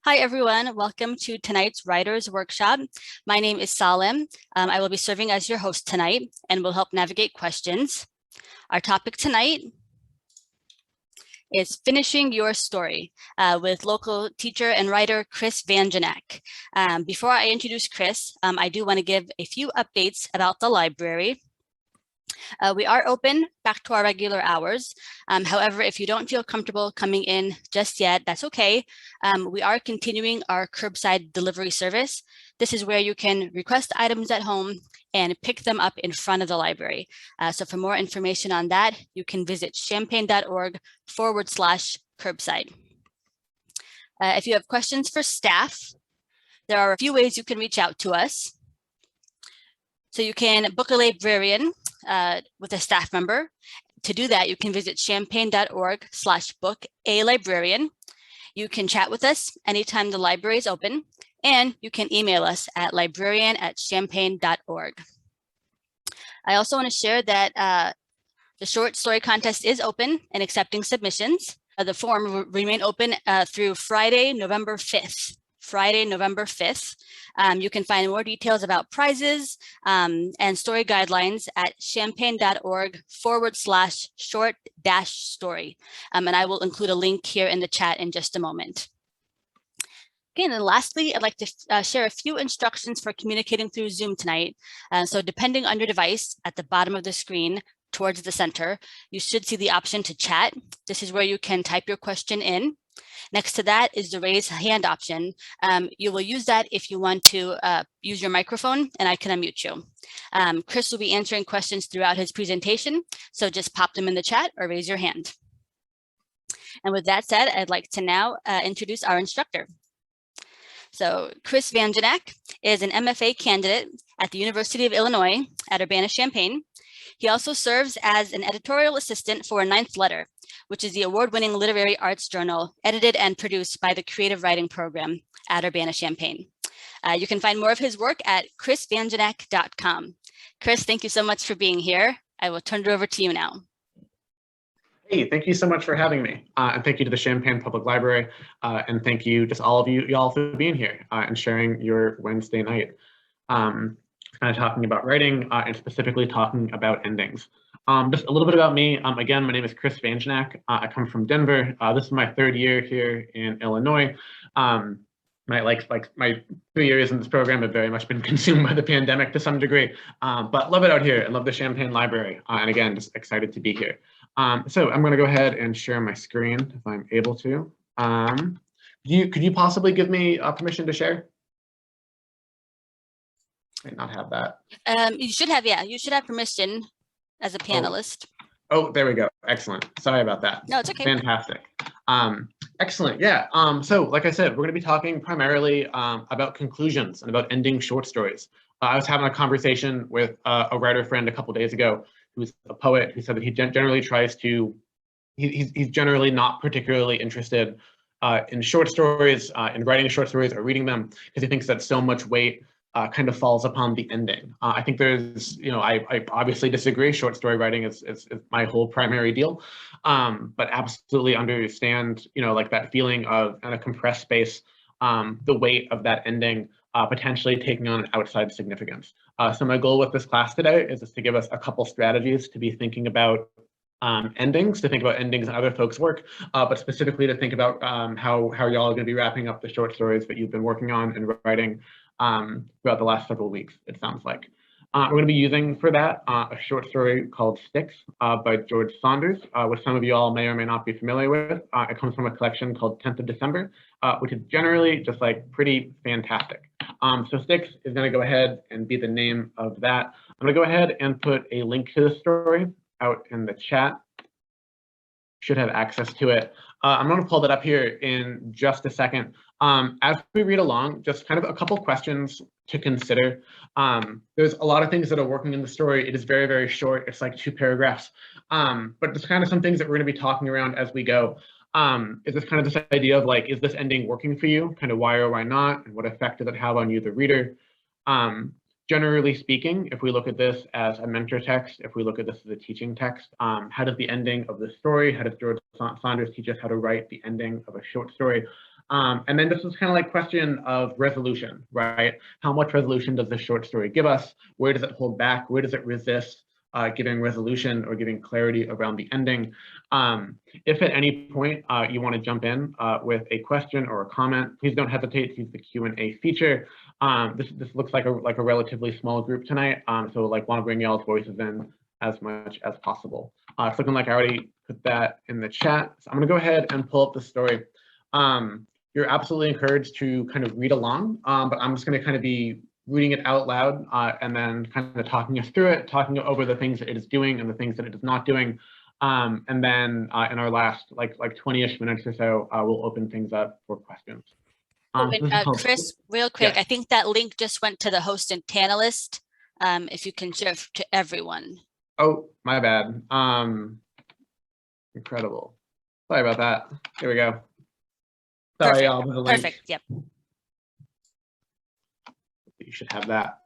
Hi, everyone. Welcome to tonight's Writers Workshop. My name is Salim. I will be serving as your host tonight and will help navigate questions. Our topic tonight is finishing your story with local teacher and writer Chris Van Janek. Before I introduce Chris, I do want to give a few updates about the library. We are open back to our regular hours. However, if you don't feel comfortable coming in just yet, that's okay. We are continuing our curbside delivery service. This is where you can request items at home and pick them up in front of the library. So for more information on that, you can visit champaign.org/curbside. If you have questions for staff, there are a few ways you can reach out to us. So you can book a librarian with a staff member. To do that, you can visit champaign.org/book-a-librarian. You can chat with us anytime the library is open, and you can email us at librarian@champaign.org. I also want to share that the short story contest is open and accepting submissions. The form will remain open through Friday, November 5th. You can find more details about prizes and story guidelines at champaign.org/short-story. And I will include a link here in the chat in just a moment. Okay, and then lastly, I'd like to share a few instructions for communicating through Zoom tonight. So depending on your device, at the bottom of the screen, towards the center, you should see the option to chat. This is where you can type your question in. Next to that is the raise hand option. You will use that if you want to use your microphone, and I can unmute you. Chris will be answering questions throughout his presentation, so just pop them in the chat or raise your hand. And with that said, I'd like to now introduce our instructor. So Chris Van Janek is an MFA candidate at the University of Illinois at Urbana-Champaign. He also serves as an editorial assistant for Ninth Letter, which is the award-winning literary arts journal edited and produced by the Creative Writing Program at Urbana-Champaign. You can find more of his work at chrisvanjanek.com. Chris, thank you so much for being here. I will turn it over to you now. Hey, thank you so much for having me. And thank you to the Champaign Public Library. And thank you just all of y'all for being here and sharing your Wednesday night. Kind of talking about writing and specifically talking about endings. Just a little bit about me. Again, my name is Chris Van Janek. I come from Denver. This is my third year here in Illinois. My 3 years in this program have very much been consumed by the pandemic to some degree, but love it out here and love the Champaign Library. And again, just excited to be here. So I'm going to go ahead and share my screen if I'm able to. Could you possibly give me permission to share? Might not have that. You should have, yeah, you should have permission as a panelist. Oh, there we go. Excellent. Sorry about that. No, it's okay. Fantastic. Excellent. Yeah. So like I said, we're going to be talking primarily about conclusions and about ending short stories. I was having a conversation with a writer friend a couple days ago who's a poet who said that he generally tries to, he's generally not particularly interested in short stories, in writing short stories or reading them, because he thinks that so much weight kind of falls upon the ending. I think there's, I obviously disagree. Short story writing is my whole primary deal, but absolutely understand, like that feeling of in a compressed space, the weight of that ending potentially taking on an outside significance. So my goal with this class today is just to give us a couple strategies to be thinking about endings, to think about endings in other folks' work, but specifically to think about how y'all are going to be wrapping up the short stories that you've been working on and writing throughout the last several weeks, it sounds like. We're going to be using for that a short story called Sticks by George Saunders, which some of you all may or may not be familiar with. It comes from a collection called 10th of December, which is generally just like pretty fantastic. So Sticks is going to go ahead and be the name of that. I'm going to go ahead and put a link to the story out in the chat. Should have access to it. I'm going to pull that up here in just a second. As we read along, just kind of a couple questions to consider. There's a lot of things that are working in the story. It is very, very short. It's like 2 paragraphs. But just kind of some things that we're going to be talking around as we go. Is this kind of this idea of like, is this ending working for you? Kind of why or why not? And what effect does it have on you, the reader? Generally speaking, if we look at this as a mentor text, if we look at this as a teaching text, how does the ending of the story, how does George Saunders teach us how to write the ending of a short story? And then this is kind of like question of resolution, right? How much resolution does this short story give us? Where does it hold back? Where does it resist giving resolution or giving clarity around the ending? If at any point you want to jump in with a question or a comment, please don't hesitate to use the Q&A feature. This looks like a relatively small group tonight, so like want to bring y'all's voices in as much as possible. It's looking like I already put that in the chat. So I'm going to go ahead and pull up the story. You're absolutely encouraged to kind of read along, but I'm just going to kind of be reading it out loud and then kind of talking us through it, talking over the things that it is doing and the things that it is not doing. And then in our last like 20-ish minutes or so, we'll open things up for questions. Chris, real quick, yes. I think that link just went to the host and panelist. If you can share to everyone. Oh, my bad. Incredible. Sorry about that. Here we go. Sorry, y'all. Perfect. Yep. You should have that.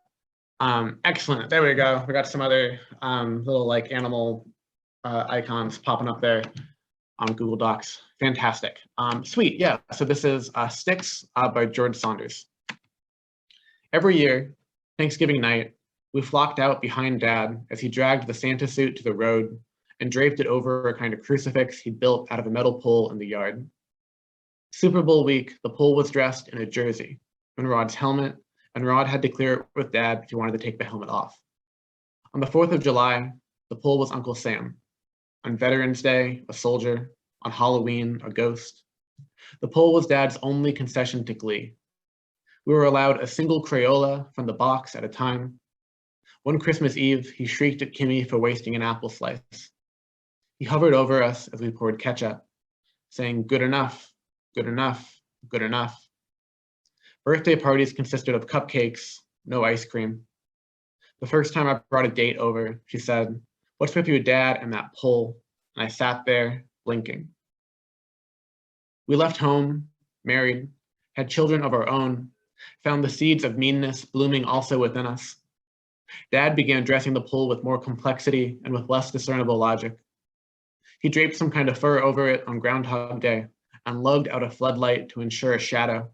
Excellent. There we go. We got some other little like animal icons popping up there on Google Docs. Fantastic. Sweet. Yeah. So this is Sticks by George Saunders. Every year, Thanksgiving night, we flocked out behind Dad as he dragged the Santa suit to the road and draped it over a kind of crucifix he'd built out of a metal pole in the yard. Super Bowl week, the pole was dressed in a jersey and Rod's helmet, and Rod had to clear it with Dad if he wanted to take the helmet off. On the 4th of July, the pole was Uncle Sam. On Veterans Day, a soldier. On Halloween, a ghost. The pole was Dad's only concession to glee. We were allowed a single Crayola from the box at a time. One Christmas Eve, he shrieked at Kimmy for wasting an apple slice. He hovered over us as we poured ketchup, saying, "Good enough, good enough, good enough." Birthday parties consisted of cupcakes, no ice cream. The first time I brought a date over, she said, "What's with your dad and that pole?" And I sat there, blinking. We left home, married, had children of our own, found the seeds of meanness blooming also within us. Dad began dressing the pole with more complexity and with less discernible logic. He draped some kind of fur over it on Groundhog Day and lugged out a floodlight to ensure a shadow.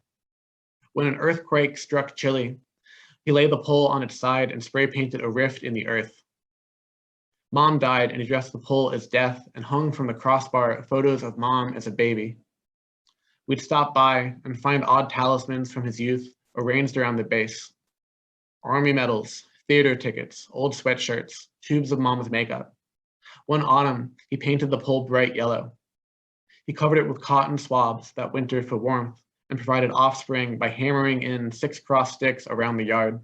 When an earthquake struck Chile, he laid the pole on its side and spray painted a rift in the earth. Mom died and he dressed the pole as death and hung from the crossbar photos of Mom as a baby. We'd stop by and find odd talismans from his youth arranged around the base. Army medals, theater tickets, old sweatshirts, tubes of Mom's makeup. One autumn, he painted the pole bright yellow. He covered it with cotton swabs that winter for warmth and provided offspring by hammering in 6 cross sticks around the yard.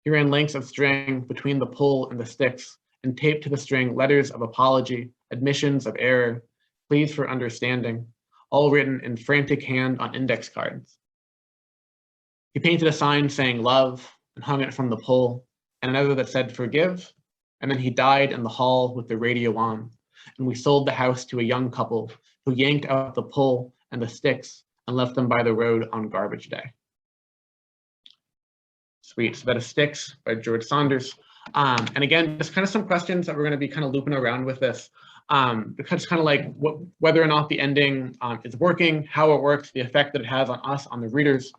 He ran lengths of string between the pole and the sticks and taped to the string letters of apology, admissions of error, pleas for understanding, all written in frantic hand on index cards. He painted a sign saying love and hung it from the pole, and another that said forgive, and then he died in the hall with the radio on, and we sold the house to a young couple who yanked out the pole and the sticks and left them by the road on garbage day. Sweet, so that is Sticks by George Saunders. And again, just kind of some questions that we're going to be kind of looping around with this. Because kind of like whether or not the ending is working, how it works, the effect that it has on us, on the readers,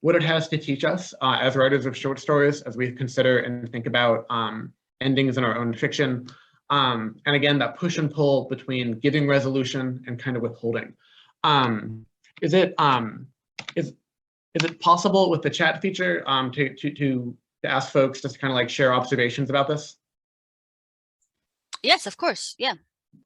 what it has to teach us as writers of short stories as we consider and think about endings in our own fiction. And again, that push and pull between giving resolution and kind of withholding. Is it possible with the chat feature to ask folks just to kind of like share observations about this? Yes, of course. Yeah.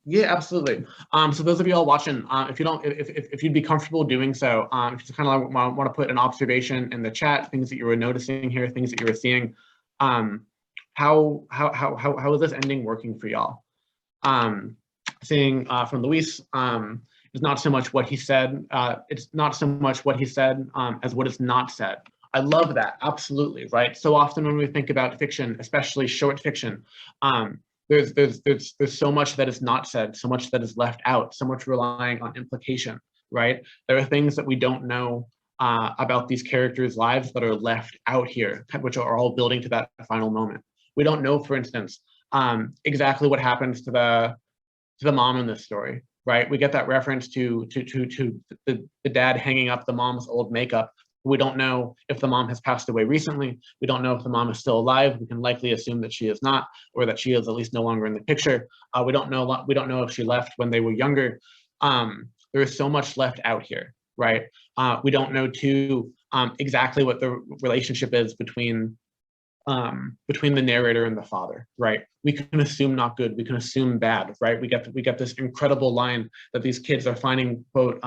Yeah, absolutely. So those of you all watching, if you'd be comfortable doing so, if you just kind of want to put an observation in the chat, things that you were noticing here, things that you were seeing, how is this ending working for y'all? Seeing from Luis, it's not so much what he said. It's not so much what he said as what is not said. I love that. Absolutely, right? So often when we think about fiction, especially short fiction, there's so much that is not said, so much that is left out, so much relying on implication, right? There are things that we don't know about these characters' lives that are left out here, which are all building to that final moment. We don't know, for instance, exactly what happens to the mom in this story. right? We get that reference to the dad hanging up the mom's old makeup. We don't know if the mom has passed away recently. We don't know if the mom is still alive. We can likely assume that she is not, or that she is at least no longer in the picture. We don't know. We don't know if she left when they were younger. There is so much left out here, right? We don't know too exactly what the relationship is between the narrator and the father, right? We can assume not good. We can assume bad, right? We get this incredible line that these kids are finding, quote,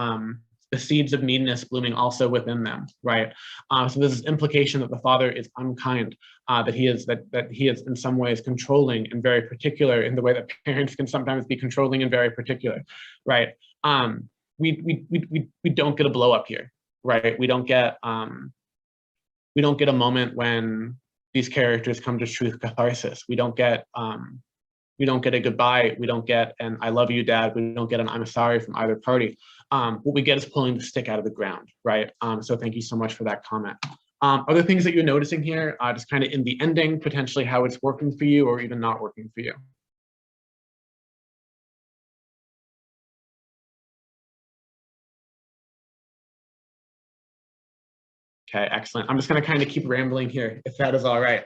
the seeds of neediness blooming also within them, right? So there's this implication that the father is unkind, that he is in some ways controlling and very particular in the way that parents can sometimes be controlling and very particular, right? We don't get a blow up here, right? We don't get a moment when these characters come to truth catharsis. We don't get a goodbye. We don't get an "I love you, Dad." We don't get an "I'm sorry" from either party. What we get is pulling the stick out of the ground, right? So thank you so much for that comment. Other things that you're noticing here, just kind of in the ending, potentially how it's working for you or even not working for you. Okay, excellent. I'm just going to kind of keep rambling here, if that is all right.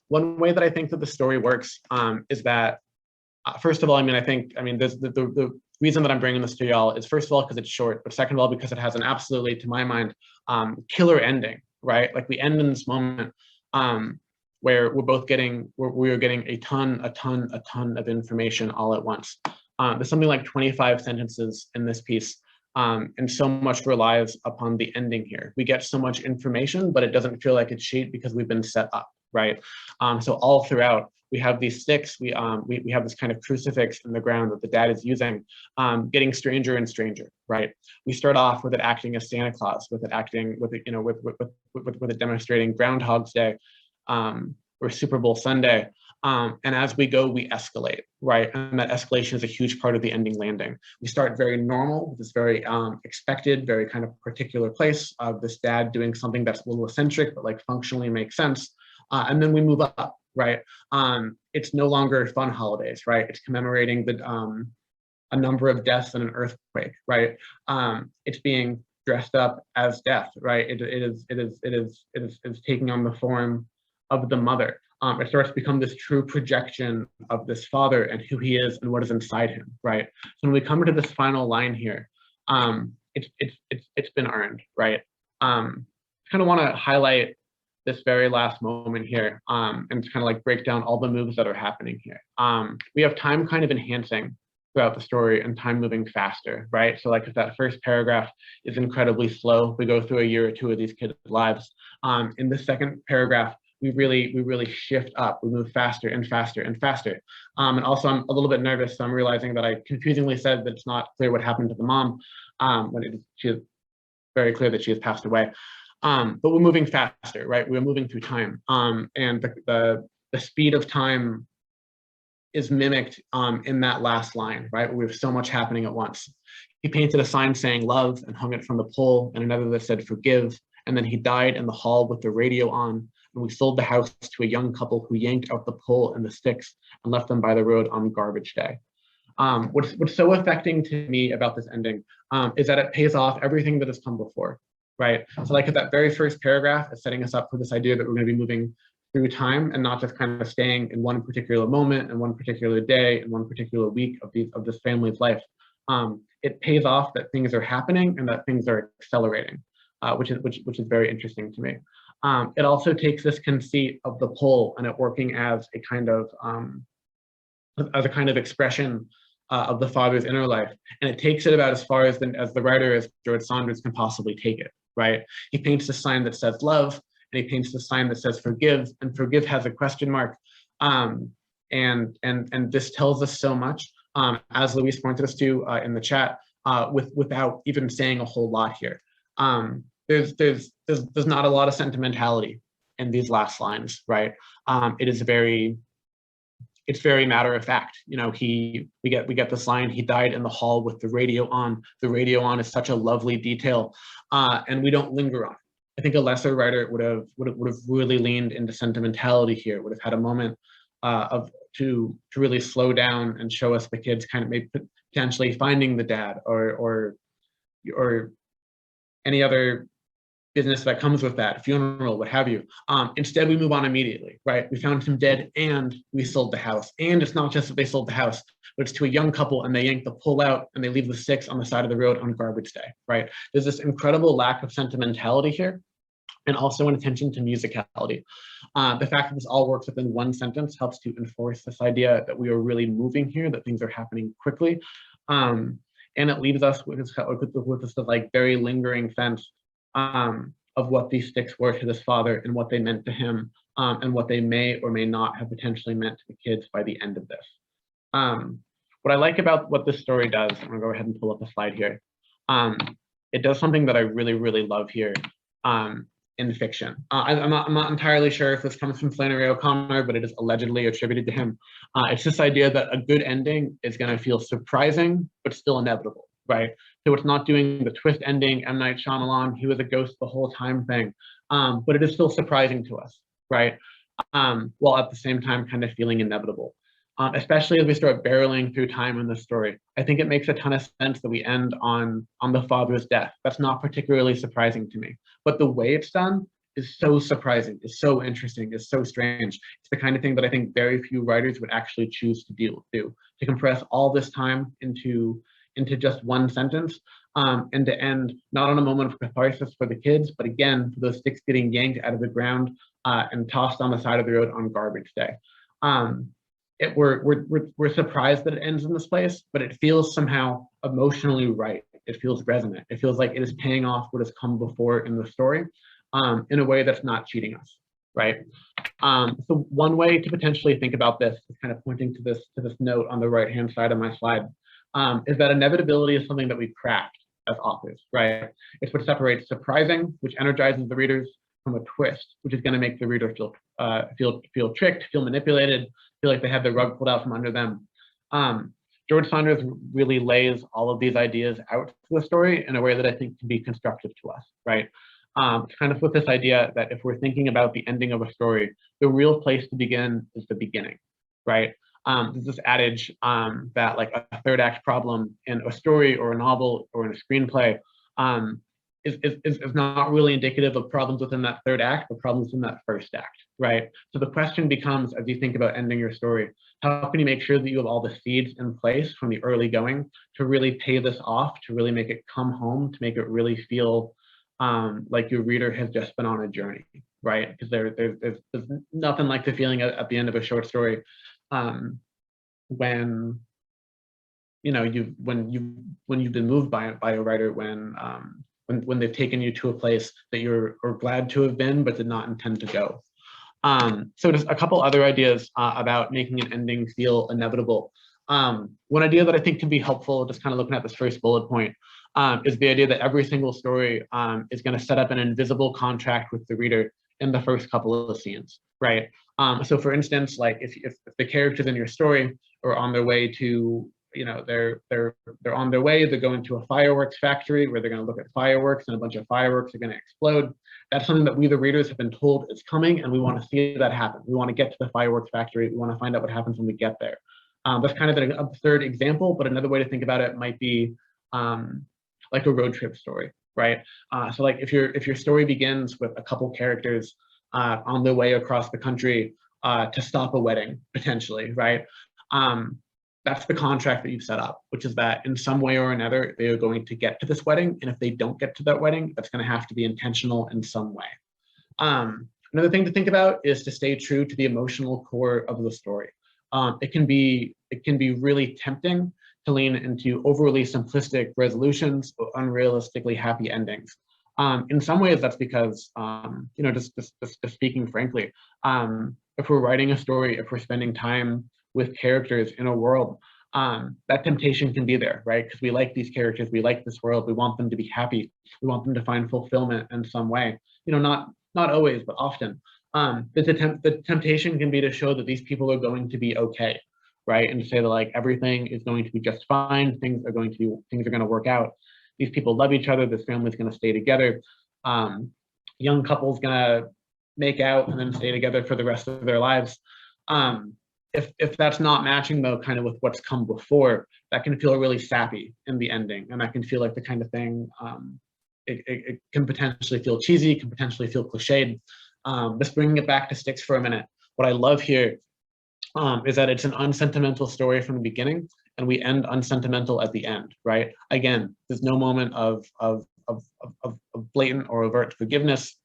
One way that I think that the story works is that, first of all, the reason that I'm bringing this to y'all is, first of all, because it's short, but second of all, because it has an absolutely, to my mind, killer ending, right? Like we end in this moment where we are getting a ton of information all at once. There's something like 25 sentences in this piece. And so much relies upon the ending here. We get so much information, but it doesn't feel like it's shaped because we've been set up, right? So all throughout, we have these sticks. We have this kind of crucifix in the ground that the dad is using, getting stranger and stranger, right? We start off with it acting as Santa Claus, with it demonstrating Groundhog's Day, or Super Bowl Sunday. And as we go, we escalate, right? And that escalation is a huge part of the ending landing. We start very normal, this very expected, very kind of particular place of this dad doing something that's a little eccentric, but like functionally makes sense. And then we move up, right? It's no longer fun holidays, right? It's commemorating a number of deaths in an earthquake, right? It's being dressed up as death, right? It is taking on the form of the mother. It starts to become this true projection of this father and who he is and what is inside him, right? So when we come to this final line here, it's been earned, right? Kind of want to highlight this very last moment here, and kind of like break down all the moves that are happening here. We have time kind of enhancing throughout the story and time moving faster, right? So like if that first paragraph is incredibly slow, we go through a year or two of these kids' lives. In the second paragraph, we really shift up. We move faster and faster and faster. And also I'm a little bit nervous, so I'm realizing that I confusingly said that it's not clear what happened to the mom, when she is very clear that she has passed away. But we're moving faster, right? We're moving through time. And the speed of time is mimicked in that last line, right? We have so much happening at once. He painted a sign saying love and hung it from the pole, and another that said forgive. And then he died in the hall with the radio on. And we sold the house to a young couple who yanked out the pole and the sticks and left them by the road on garbage day. What's so affecting to me about this ending is that it pays off everything that has come before, right? So like at that very first paragraph, it's setting us up for this idea that we're going to be moving through time and not just kind of staying in one particular moment and one particular day and one particular week of this family's life. It pays off that things are happening and that things are accelerating, which is very interesting to me. It also takes this conceit of the pole and it working as a kind of expression of the father's inner life, and it takes it about as far as the writer, as George Saunders, can possibly take it. Right? He paints the sign that says love, and he paints the sign that says forgive, and forgive has a question mark. And this tells us so much, as Luis pointed us to in the chat, without even saying a whole lot here. There's not a lot of sentimentality in these last lines, right? It's very matter of fact. You know, we get this line, he died in the hall with the radio on. The radio on is such a lovely detail, and we don't linger on it. I think a lesser writer would have really leaned into sentimentality here, would have had a moment to really slow down and show us the kids kind of maybe potentially finding the dad or any other business that comes with that, funeral, what have you. Instead, we move on immediately, right? We found him dead and we sold the house. And it's not just that they sold the house, but it's to a young couple and they yank the pull out and they leave the 6 on the side of the road on garbage day, right? There's this incredible lack of sentimentality here and also an attention to musicality. The fact that this all works within one sentence helps to enforce this idea that we are really moving here, that things are happening quickly. And it leaves us with this like very lingering sense of what these sticks were to this father and what they meant to him, and what they may or may not have potentially meant to the kids by the end of this. What I like about what this story does, I'm gonna go ahead and pull up a slide here. It does something that I really, really love here in fiction. I'm not entirely sure if this comes from Flannery O'Connor, but it is allegedly attributed to him. It's this idea that a good ending is gonna feel surprising, but still inevitable, right? So it's not doing the twist ending, M. Night Shyamalan, he was a ghost the whole time thing, but it is still surprising to us, right? While at the same time kind of feeling inevitable. Especially as we start barreling through time in this story. I think it makes a ton of sense that we end on the father's death. That's not particularly surprising to me, but the way it's done is so surprising, is so interesting, is so strange. It's the kind of thing that I think very few writers would actually choose to do, to compress all this time into just one sentence, and to end not on a moment of catharsis for the kids, but again, for those sticks getting yanked out of the ground and tossed on the side of the road on garbage day. We're surprised that it ends in this place, but it feels somehow emotionally right. It feels resonant. It feels like it is paying off what has come before in the story, in a way that's not cheating us, right? So one way to potentially think about this is kind of pointing to this note on the right-hand side of my slide, is that inevitability is something that we craft as authors, right? It's what separates surprising, which energizes the readers, from a twist, which is going to make the reader feel tricked, feel manipulated, feel like they have the rug pulled out from under them. George Saunders really lays all of these ideas out to the story in a way that I think can be constructive to us, right? It's kind of with this idea that if we're thinking about the ending of a story, the real place to begin is the beginning, right? There's this adage that like a third act problem in a story or a novel or in a screenplay is not really indicative of problems within that third act, but problems in that first act, right? So the question becomes, as you think about ending your story, how can you make sure that you have all the seeds in place from the early going to really pay this off, to really make it come home, to make it really feel like your reader has just been on a journey, right? Because there's nothing like the feeling at the end of a short story when you've been moved by a writer, when they've taken you to a place that you're glad to have been but did not intend to go. So just a couple other ideas about making an ending feel inevitable. One idea that I think can be helpful, just kind of looking at this first bullet point, is the idea that every single story is going to set up an invisible contract with the reader in the first couple of scenes, right? So for instance, like if the characters in your story are on their way to, they're on their way, they're going to a fireworks factory where they're going to look at fireworks and a bunch of fireworks are going to explode. That's something that we, the readers, have been told is coming, and we want to see that happen. We want to get to the fireworks factory. We want to find out what happens when we get there. That's kind of an absurd example, but another way to think about it might be like a road trip story, right? So like if your story begins with a couple characters on their way across the country to stop a wedding, potentially, right? That's the contract that you've set up, which is that in some way or another, they are going to get to this wedding. And if they don't get to that wedding, that's going to have to be intentional in some way. Another thing to think about is to stay true to the emotional core of the story. It can be really tempting to lean into overly simplistic resolutions or unrealistically happy endings. In some ways, that's because, just speaking frankly, if we're writing a story, if we're spending time with characters in a world, that temptation can be there, right? Because we like these characters, we like this world, we want them to be happy, we want them to find fulfillment in some way. Not always, but often. The temptation can be to show that these people are going to be okay, right? And to say that like everything is going to be just fine, things are going to work out. These people love each other, this family's going to stay together. Young couple's going to make out and then stay together for the rest of their lives. if that's not matching though kind of with what's come before, that can feel really sappy in the ending, and that can feel like the kind of thing, it can potentially feel cheesy, can potentially feel cliched. Just bringing it back to Sticks for a minute, what I love here is that it's an unsentimental story from the beginning, and we end unsentimental at the end, right? Again, there's no moment of blatant or overt forgiveness.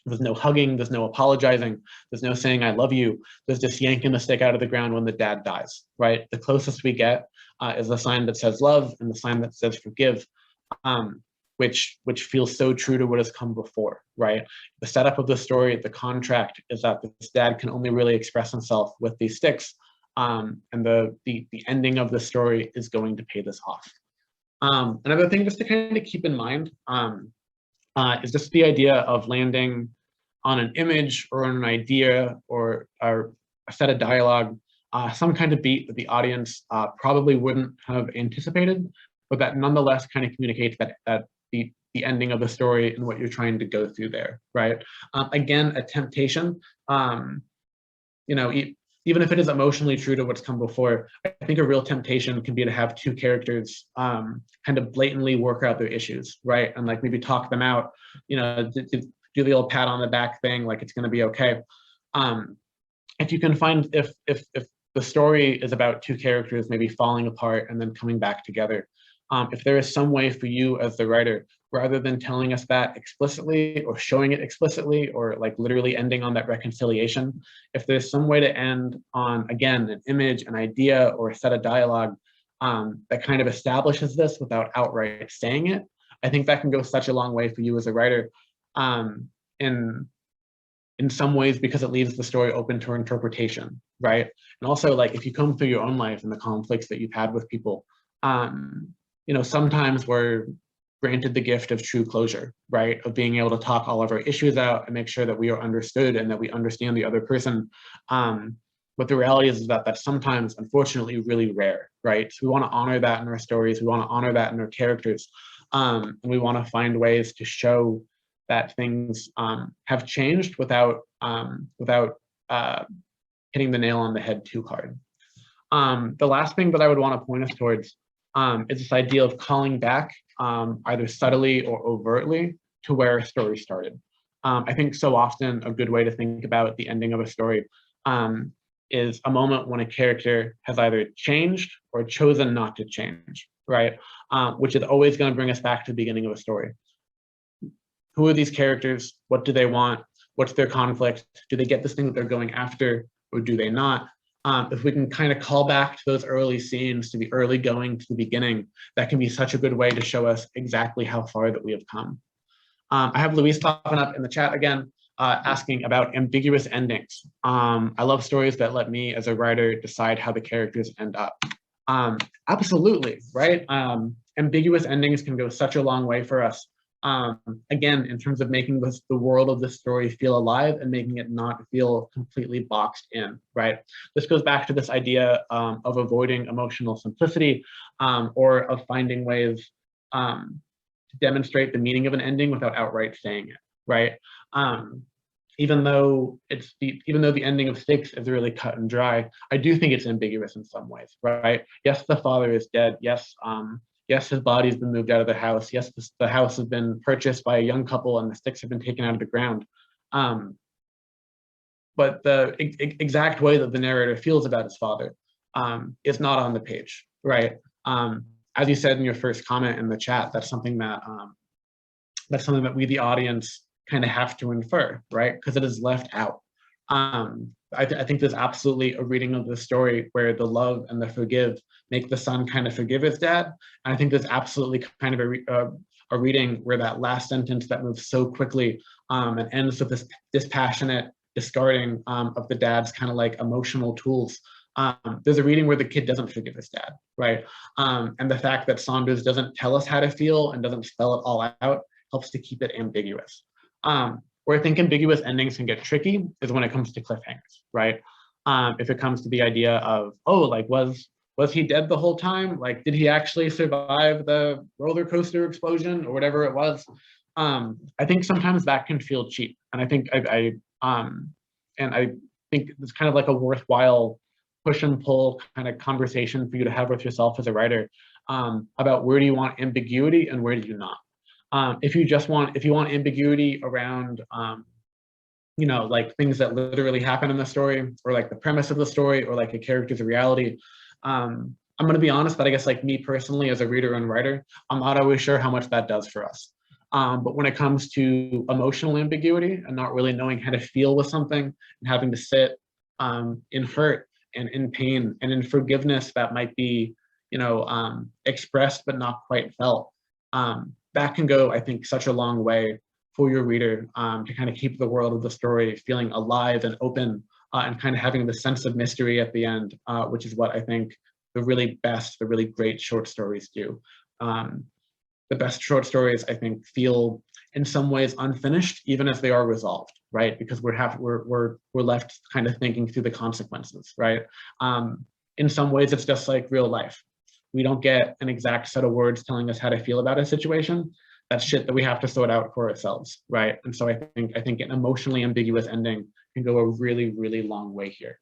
There's no hugging, there's no apologizing, there's no saying I love you. There's just yanking the stick out of the ground when the dad dies, right? The closest we get is the sign that says love and the sign that says forgive, which feels so true to what has come before, right? The setup of the story, the contract, is that this dad can only really express himself with these sticks, and the ending of the story is going to pay this off. Another thing just to kind of keep in mind is just the idea of landing on an image or an idea or a set of dialogue, some kind of beat that the audience probably wouldn't have anticipated, but that nonetheless kind of communicates that the ending of the story and what you're trying to go through there, right? Again, a temptation, you know, even if it is emotionally true to what's come before, I think a real temptation can be to have two characters kind of blatantly work out their issues, right? And like maybe talk them out, you know, do the old pat on the back thing, like it's going to be okay. If you can find, if the story is about two characters maybe falling apart and then coming back together, if there is some way for you as the writer, rather than telling us that explicitly or showing it explicitly or like literally ending on that reconciliation, if there's some way to end on, again, an image, an idea, or a set of dialogue that kind of establishes this without outright saying it, I think that can go such a long way for you as a writer, in some ways, because it leaves the story open to interpretation, right? And also, like, if you come through your own life and the conflicts that you've had with people, you know, sometimes we're granted the gift of true closure, right? Of being able to talk all of our issues out and make sure that we are understood and that we understand the other person. But the reality is that that's sometimes, unfortunately, really rare, right? So we want to honor that in our stories. We want to honor that in our characters. And we want to find ways to show that things have changed without hitting the nail on the head too hard. The last thing that I would want to point us towards is this idea of calling back either subtly or overtly to where a story started. I think so often a good way to think about the ending of a story is a moment when a character has either changed or chosen not to change, right? Which is always going to bring us back to the beginning of a story. Who are these characters? What do they want? What's their conflict? Do they get this thing that they're going after, or do they not? If we can kind of call back to those early scenes, to the early going to the beginning, that can be such a good way to show us exactly how far that we have come. I have Luis popping up in the chat again, asking about ambiguous endings. I love stories that let me as a writer decide how the characters end up. Absolutely, right? Ambiguous endings can go such a long way for us. Again, in terms of making the world of the story feel alive and making it not feel completely boxed in, right? This goes back to this idea of avoiding emotional simplicity, or of finding ways to demonstrate the meaning of an ending without outright saying it, right? Even though the ending of Sticks is really cut and dry, I do think it's ambiguous in some ways, right? Yes, the father is dead. Yes, yes, his body's been moved out of the house. Yes, the house has been purchased by a young couple and the sticks have been taken out of the ground. But the exact way that the narrator feels about his father is not on the page, right? As you said in your first comment in the chat, that's something that we, the audience, kind of have to infer, right? Because it is left out. I think there's absolutely a reading of the story where the love and the forgive make the son kind of forgive his dad. And I think there's absolutely kind of a reading where that last sentence that moves so quickly and ends with this dispassionate discarding of the dad's kind of like emotional tools. There's a reading where the kid doesn't forgive his dad, right? And the fact that Saunders doesn't tell us how to feel and doesn't spell it all out helps to keep it ambiguous. Where I think ambiguous endings can get tricky is when it comes to cliffhangers, right? If it comes to the idea of, oh, like was he dead the whole time? Like, did he actually survive the roller coaster explosion or whatever it was? I think sometimes that can feel cheap, and I think I think it's kind of like a worthwhile push and pull kind of conversation for you to have with yourself as a writer about where do you want ambiguity and where do you not. If you want ambiguity around you know, like things that literally happen in the story, or like the premise of the story, or like a character's reality. I'm going to be honest that I guess like me personally as a reader and writer, I'm not always sure how much that does for us. But when it comes to emotional ambiguity and not really knowing how to feel with something and having to sit in hurt and in pain and in forgiveness that might be, you know, expressed but not quite felt, that can go, I think, such a long way for your reader to kind of keep the world of the story feeling alive and open and kind of having the sense of mystery at the end, which is what I think the really best, the really great short stories do. The best short stories, I think, feel in some ways unfinished, even as they are resolved, right? Because we're left kind of thinking through the consequences, right? In some ways, it's just like real life. We don't get an exact set of words telling us how to feel about a situation. That's shit that we have to sort out for ourselves, right? And so I think an emotionally ambiguous ending can go a really, really long way here.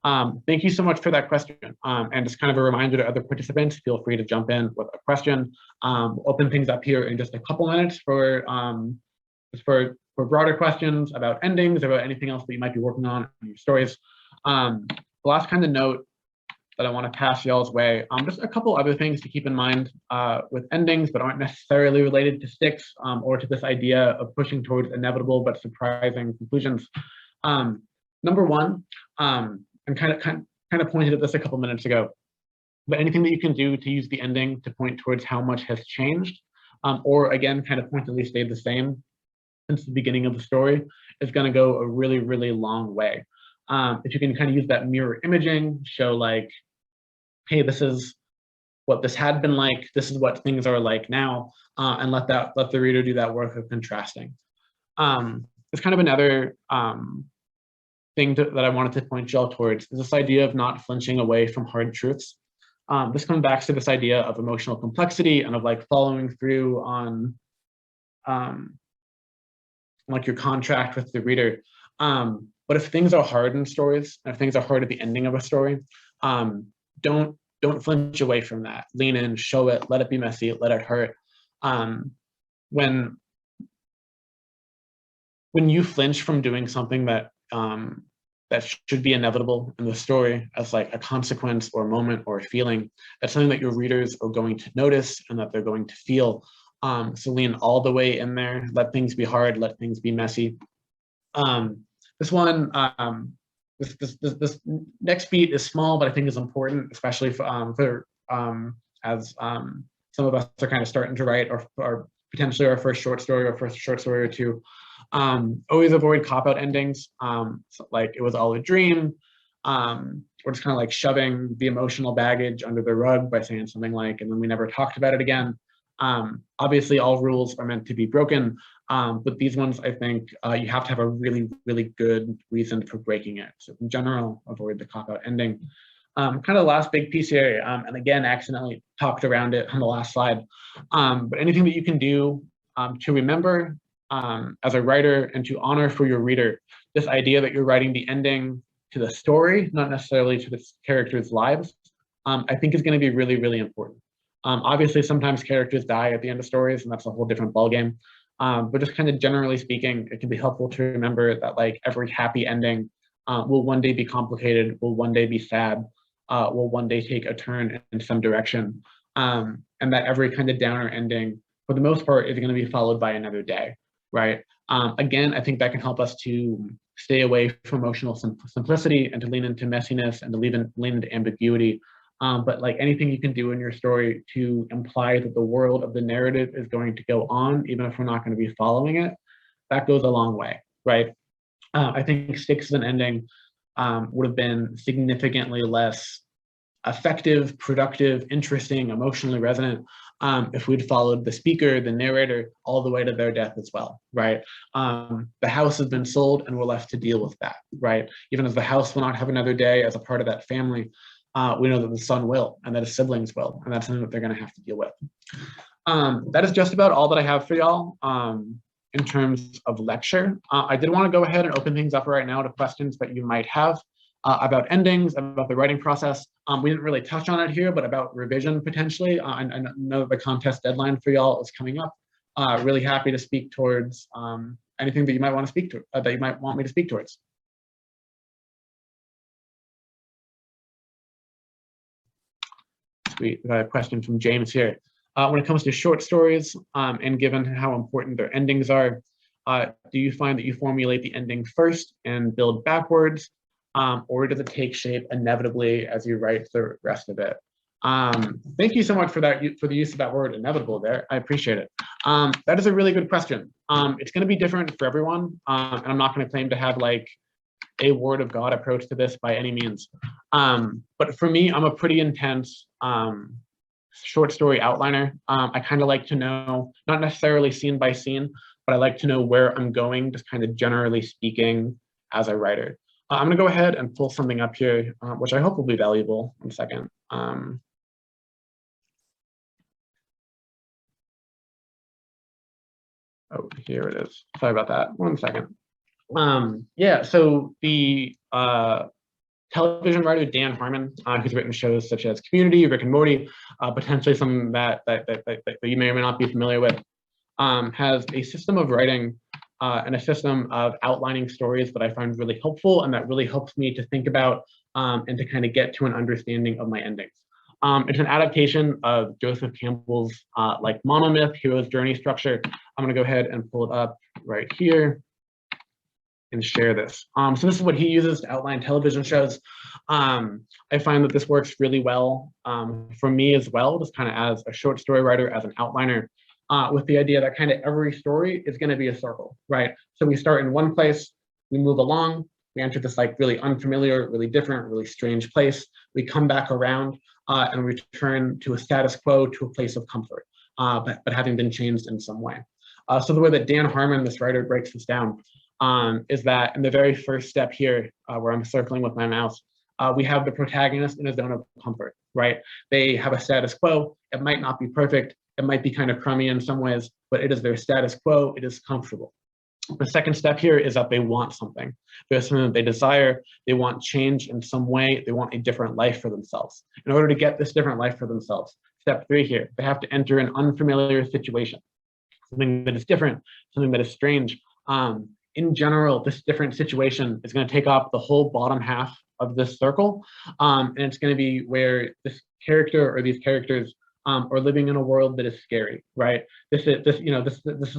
Thank you so much for that question. And just kind of a reminder to other participants, feel free to jump in with a question. We'll open things up here in just a couple minutes for broader questions about endings, about anything else that you might be working on in your stories. The last kind of note that I want to pass y'all's way, just a couple other things to keep in mind with endings, but aren't necessarily related to sticks or to this idea of pushing towards inevitable but surprising conclusions. Number one, and kind of pointed at this a couple minutes ago, but anything that you can do to use the ending to point towards how much has changed, or again, kind of pointedly stayed the same since the beginning of the story, is going to go a really, really long way. If you can kind of use that mirror imaging, show like, hey, this is what this had been like, this is what things are like now, and let the reader do that work of contrasting. There's kind of another thing that I wanted to point y'all towards is this idea of not flinching away from hard truths. This comes back to this idea of emotional complexity and of like following through on like your contract with the reader. But if things are hard in stories, and if things are hard at the ending of a story, don't flinch away from that. Lean in, show it, let it be messy, let it hurt. When you flinch from doing something that should be inevitable in the story as like a consequence or a moment or a feeling, that's something that your readers are going to notice and that they're going to feel. So lean all the way in there, let things be hard, let things be messy. This one, this next beat is small, but I think is important, especially for as some of us are kind of starting to write or potentially our first short story or two. Always avoid cop-out endings. So like it was all a dream. Or just kind of like shoving the emotional baggage under the rug by saying something like, and then we never talked about it again. Obviously all rules are meant to be broken, but these ones, I think you have to have a really, really good reason for breaking it. So in general, avoid the cop-out ending. Kind of the last big piece here, and again, accidentally talked around it on the last slide, but anything that you can do to remember as a writer and to honor for your reader this idea that you're writing the ending to the story, not necessarily to the characters' lives, I think is going to be really, really important. Obviously, sometimes characters die at the end of stories, and that's a whole different ballgame. But just kind of generally speaking, it can be helpful to remember that like every happy ending will one day be complicated, will one day be sad, will one day take a turn in some direction, and that every kind of downer ending, for the most part, is going to be followed by another day, right? Again, I think that can help us to stay away from emotional simplicity and to lean into messiness and to lean into ambiguity. But like anything you can do in your story to imply that the world of the narrative is going to go on, even if we're not going to be following it, that goes a long way, right? I think sticks as an ending would have been significantly less effective, productive, interesting, emotionally resonant if we'd followed the speaker, the narrator, all the way to their death as well, right? The house has been sold and we're left to deal with that, right? Even as the house will not have another day as a part of that family, we know that the son will, and that his siblings will, and that's something that they're going to have to deal with. That is just about all that I have for y'all in terms of lecture. I did want to go ahead and open things up right now to questions that you might have. about endings, about the writing process. We didn't really touch on it here, but about revision potentially. I know the contest deadline for y'all is coming up. Really happy to speak towards anything that you might want to speak to, that you might want me to speak towards. Sweet, we got a question from James here. When it comes to short stories, and given how important their endings are, do you find that you formulate the ending first and build backwards, or does it take shape inevitably as you write the rest of it? Thank you so much for that, for the use of that word inevitable there. I appreciate it. That is a really good question. It's going to be different for everyone, and I'm not going to claim to have like a word of God approach to this by any means. But for me, I'm a pretty intense short story outliner. I kind of like to know, not necessarily scene by scene, but I like to know where I'm going, just kind of generally speaking as a writer. I'm going to go ahead and pull something up here, which I hope will be valuable in a second. Oh, here it is. Sorry about that. 1 second. Yeah, so the television writer Dan Harmon, who's written shows such as Community, Rick and Morty, potentially some that you may or may not be familiar with, has a system of writing and a system of outlining stories that I find really helpful and that really helps me to think about and to kind of get to an understanding of my endings. It's an adaptation of Joseph Campbell's like monomyth, hero's journey structure. I'm going to go ahead and pull it up right here and share this. So this is what he uses to outline television shows. I find that this works really well for me as well, just kind of as a short story writer, as an outliner, with the idea that kind of every story is going to be a circle, right? So we start in one place, we move along, we enter this like really unfamiliar, really different, really strange place. We come back around and return to a status quo, to a place of comfort, but having been changed in some way. So the way that Dan Harmon, this writer, breaks this down is that in the very first step here, where I'm circling with my mouse, we have the protagonist in a zone of comfort, right? They have a status quo. It might not be perfect. It might be kind of crummy in some ways, but it is their status quo. It is comfortable. The second step here is that they want something. There's something that they desire. They want change in some way. They want a different life for themselves. In order to get this different life for themselves, step 3 here, they have to enter an unfamiliar situation, something that is different, something that is strange. In general, this different situation is going to take up the whole bottom half of this circle, and it's going to be where this character or these characters are living in a world that is scary, right? This is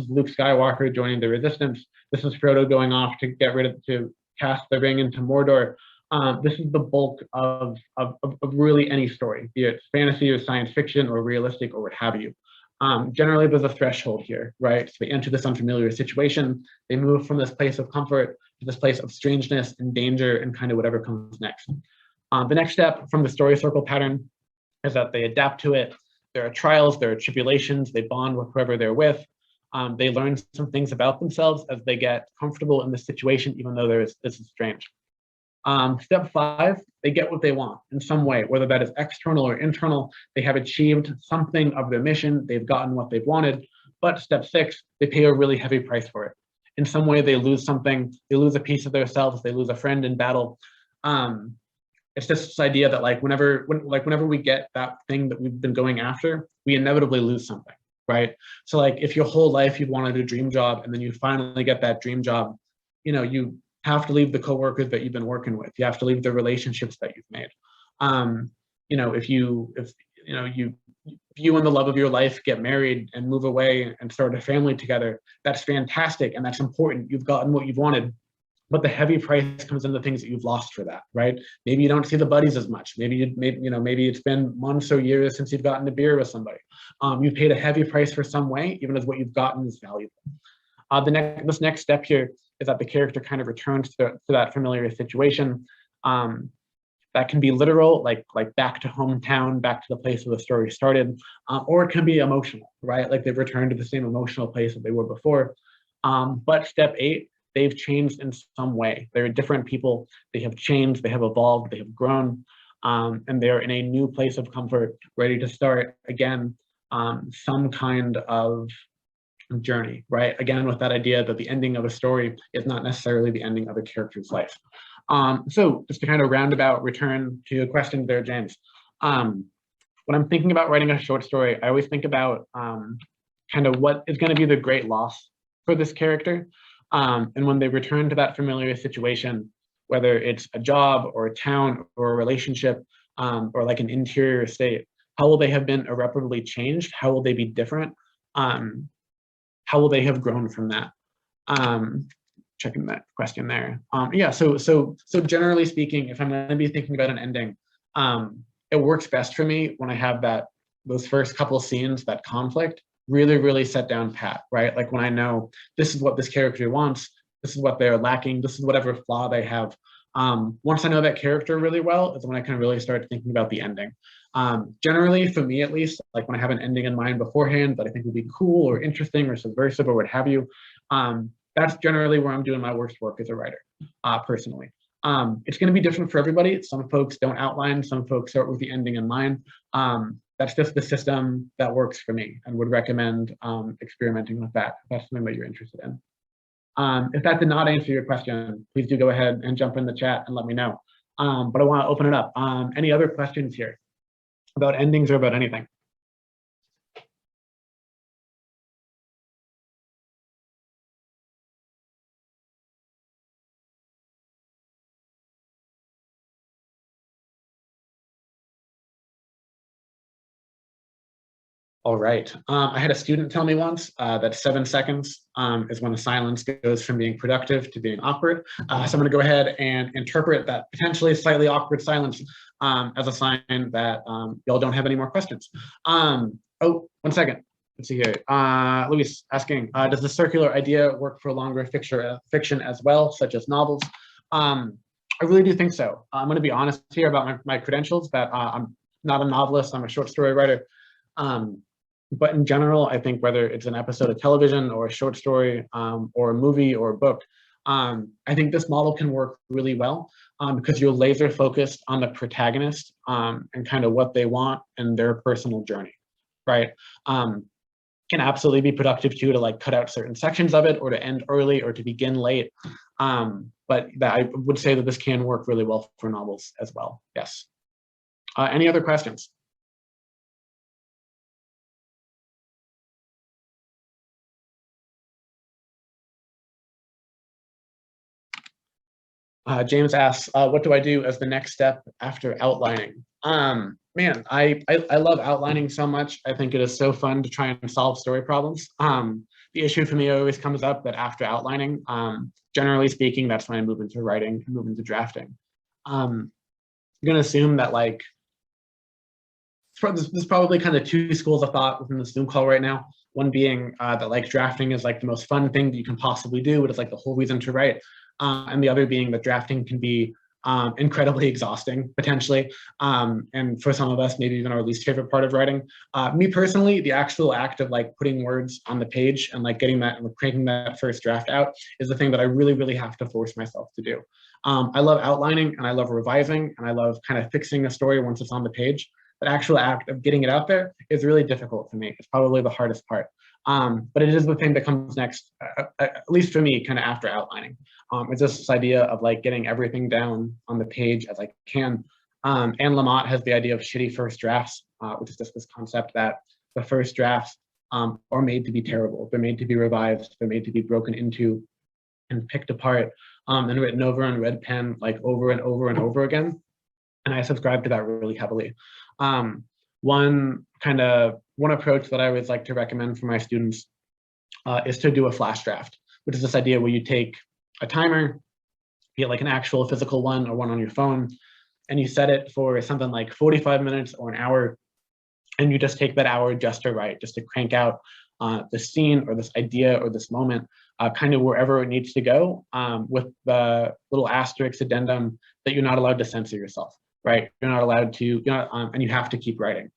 Luke Skywalker joining the Resistance. This is Frodo going off to cast the ring into Mordor. This is the bulk of really any story, be it fantasy or science fiction or realistic or what have you. Generally, there's a threshold here, right? So they enter this unfamiliar situation. They move from this place of comfort to this place of strangeness and danger and kind of whatever comes next. The next step from the story circle pattern is that they adapt to it. There are trials, there are tribulations, they bond with whoever they're with. They learn some things about themselves as they get comfortable in the situation, even though this is strange. Step 5, they get what they want in some way, whether that is external or internal. They have achieved something of their mission. They've gotten what they've wanted. But step 6, they pay a really heavy price for it. In some way, they lose something. They lose a piece of themselves. They lose a friend in battle. It's just this idea that whenever we get that thing that we've been going after, we inevitably lose something, right? So like if your whole life you've wanted a dream job and then you finally get that dream job, you have to leave the coworkers that you've been working with. You have to leave the relationships that you've made. If you and the love of your life get married and move away and start a family together, that's fantastic and that's important. You've gotten what you've wanted, but the heavy price comes in the things that you've lost for that, right? Maybe you don't see the buddies as much. Maybe it's been months or years since you've gotten a beer with somebody. You've paid a heavy price for some way, even as what you've gotten is valuable. This next step here is that the character kind of returns to that familiar situation. That can be literal, like back to hometown, back to the place where the story started, or it can be emotional, right? Like they've returned to the same emotional place that they were before. But step 8, they've changed in some way. They're different people. They have changed, they have evolved, they have grown, and they're in a new place of comfort, ready to start again some kind of journey, right? Again, with that idea that the ending of a story is not necessarily the ending of a character's life. So just to kind of roundabout return to your question there, James. When I'm thinking about writing a short story, I always think about kind of what is going to be the great loss for this character. And when they return to that familiar situation, whether it's a job or a town or a relationship or like an interior state, how will they have been irreparably changed? How will they be different? How will they have grown from that? Checking that question there. Yeah, so generally speaking, if I'm going to be thinking about an ending, it works best for me when I have those first couple scenes, that conflict, really set down pat, right? Like when I know this is what this character wants, this is what they're lacking, this is whatever flaw they have. Once I know that character really well, is when I can really start thinking about the ending. Generally, for me at least, like when I have an ending in mind beforehand that I think would be cool or interesting or subversive or what have you, that's generally where I'm doing my worst work as a writer, personally. It's going to be different for everybody. Some folks don't outline, some folks start with the ending in mind. That's just the system that works for me, and would recommend experimenting with that if that's something that you're interested in. If that did not answer your question, please do go ahead and jump in the chat and let me know. But I want to open it up. Any other questions here about endings or about anything? All right. I had a student tell me once that 7 seconds is when a silence goes from being productive to being awkward. So I'm going to go ahead and interpret that potentially slightly awkward silence as a sign that y'all don't have any more questions. Oh, 1 second. Let's see here. Luis asking, does the circular idea work for longer fiction as well, such as novels? I really do think so. I'm going to be honest here about my credentials, that I'm not a novelist. I'm a short story writer. But in general, I think whether it's an episode of television or a short story or a movie or a book, I think this model can work really well because you're laser focused on the protagonist and kind of what they want and their personal journey, right? Can absolutely be productive too to like cut out certain sections of it or to end early or to begin late. But I would say that this can work really well for novels as well. Yes. Any other questions? James asks, what do I do as the next step after outlining? Man, I love outlining so much. I think it is so fun to try and solve story problems. The issue for me always comes up that after outlining, generally speaking, that's when I move into writing and move into drafting. I'm gonna assume that like, there's probably kind of two schools of thought within the Zoom call right now. One being that like drafting is like the most fun thing that you can possibly do. It is like the whole reason to write. And the other being that drafting can be incredibly exhausting, potentially. And for some of us, maybe even our least favorite part of writing. Me personally, the actual act of like putting words on the page and like getting that and cranking that first draft out is the thing that I really have to force myself to do. I love outlining and I love revising and I love kind of fixing a story once it's on the page. The actual act of getting it out there is really difficult for me. It's probably the hardest part. But it is the thing that comes next, at least for me, kind of after outlining. It's just this idea of like getting everything down on the page as I can. Anne Lamott has the idea of shitty first drafts, which is just this concept that the first drafts are made to be terrible. They're made to be revised. They're made to be broken into and picked apart and written over in red pen, like over and over and over again. And I subscribe to that really heavily. One approach that I always like to recommend for my students is to do a flash draft, which is this idea where you take a timer, be it like an actual physical one or one on your phone, and you set it for something like 45 minutes or an hour, and you just take that hour just to write, just to crank out the scene or this idea or this moment, kind of wherever it needs to go, with the little asterisk addendum that you're not allowed to censor yourself. Right, you're not allowed to, and you have to keep writing.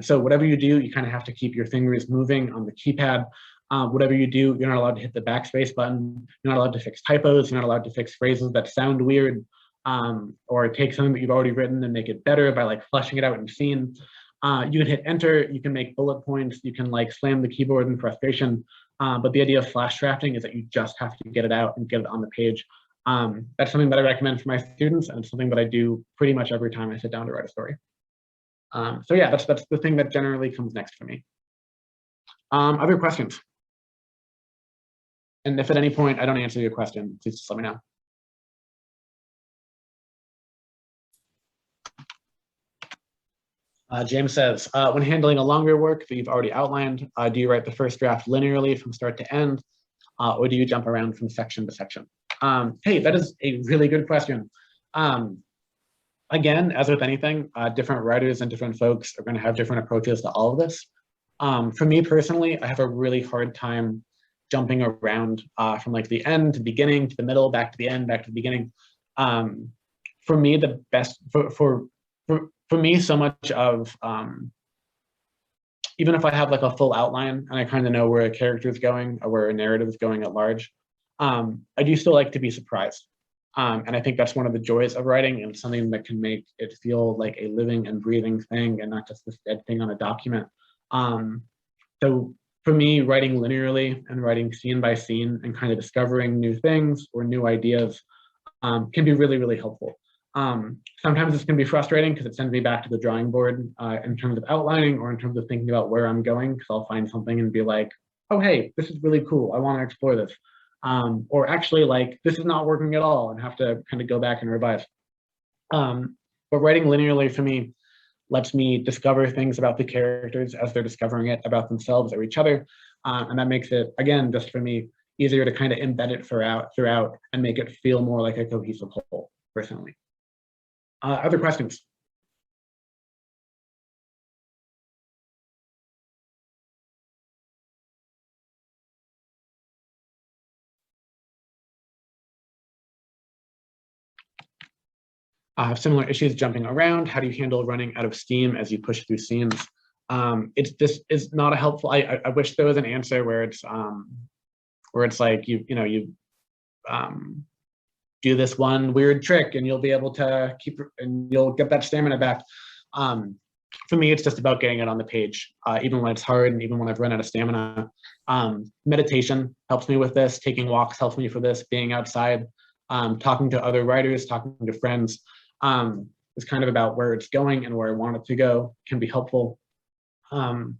So whatever you do, you kind of have to keep your fingers moving on the keypad. Whatever you do, you're not allowed to hit the backspace button. You're not allowed to fix typos. You're not allowed to fix phrases that sound weird, or take something that you've already written and make it better by like fleshing it out in scene. You can hit enter. You can make bullet points. You can like slam the keyboard in frustration. But the idea of flash drafting is that you just have to get it out and get it on the page. That's something that I recommend for my students, and it's something that I do pretty much every time I sit down to write a story. So yeah, that's the thing that generally comes next for me. Other questions? And if at any point I don't answer your question, please just let me know. James says, when handling a longer work that you've already outlined, do you write the first draft linearly from start to end, or do you jump around from section to section? Hey, that is a really good question. Again, as with anything, different writers and different folks are going to have different approaches to all of this. For me personally, I have a really hard time jumping around from like the end to the beginning to the middle, back to the end, back to the beginning. For me, the best for me, so much of even if I have like a full outline and I kind of know where a character is going or where a narrative is going at large, I do still like to be surprised. And I think that's one of the joys of writing, and something that can make it feel like a living and breathing thing and not just this dead thing on a document. So for me, writing linearly and writing scene by scene and kind of discovering new things or new ideas can be really, really helpful. Sometimes this can be frustrating because it sends me back to the drawing board in terms of outlining or in terms of thinking about where I'm going, because I'll find something and be like, oh, hey, this is really cool. I want to explore this. Or actually like, this is not working at all, and have to kind of go back and revise. But writing linearly for me lets me discover things about the characters as they're discovering it about themselves or each other. And that makes it, again, just for me, easier to kind of embed it throughout and make it feel more like a cohesive whole, personally. Other questions? Have similar issues jumping around. How do you handle running out of steam as you push through scenes? It's this is not a helpful. I wish there was an answer where it's like you do this one weird trick and you'll be able to keep and you'll get that stamina back. For me, it's just about getting it on the page, even when it's hard and even when I've run out of stamina. Meditation helps me with this. Taking walks helps me for this. Being outside, talking to other writers, talking to friends. It's kind of about where it's going and where I want it to go can be helpful. One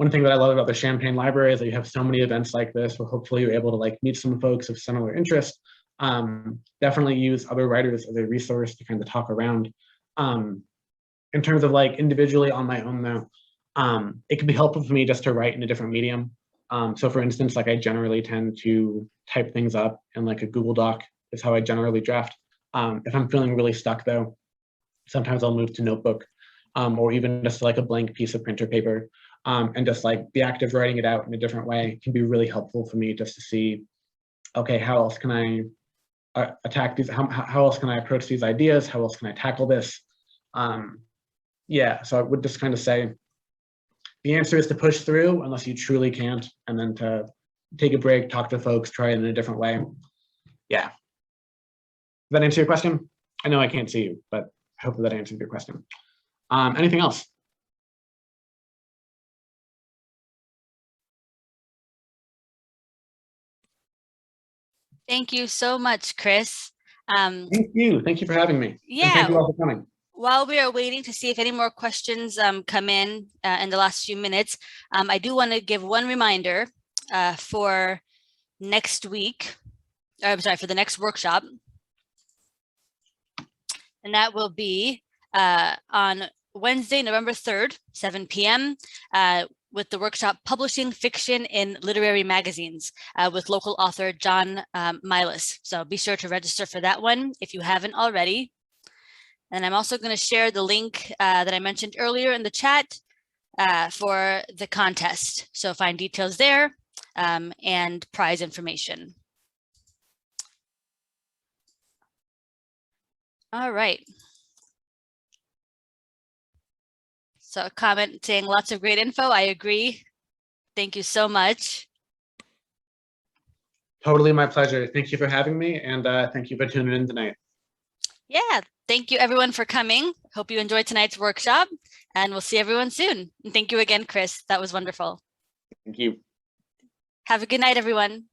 thing that I love about the Champaign Library is that you have so many events like this where hopefully you're able to like meet some folks of similar interest. Definitely use other writers as a resource to kind of talk around. In terms of like individually on my own though, it can be helpful for me just to write in a different medium. So for instance, like I generally tend to type things up in like a Google Doc is how I generally draft. If I'm feeling really stuck though, sometimes I'll move to notebook or even just like a blank piece of printer paper and just like be active writing it out in a different way can be really helpful for me just to see, okay, how else can I attack these, how else can I approach these ideas? How else can I tackle this? Yeah, so I would just kind of say the answer is to push through unless you truly can't, and then to take a break, talk to folks, try it in a different way. Yeah. Does that answer your question? I know I can't see you, but hopefully that answered your question. Anything else? Thank you so much, Chris. Thank you. Thank you for having me. Yeah. And thank you all for coming. While we are waiting to see if any more questions come in the last few minutes, I do want to give one reminder for next week, or I'm sorry, for the next workshop. And that will be on Wednesday, November 3rd, 7 p.m. With the workshop Publishing Fiction in Literary Magazines with local author John Milas. So be sure to register for that one if you haven't already. And I'm also going to share the link that I mentioned earlier in the chat for the contest. So find details there and prize information. All right. So a comment saying lots of great info. I agree. Thank you so much. Totally my pleasure. Thank you for having me, and thank you for tuning in tonight. Yeah, thank you everyone for coming. Hope you enjoyed tonight's workshop, and we'll see everyone soon. And thank you again, Chris. That was wonderful. Thank you. Have a good night, everyone.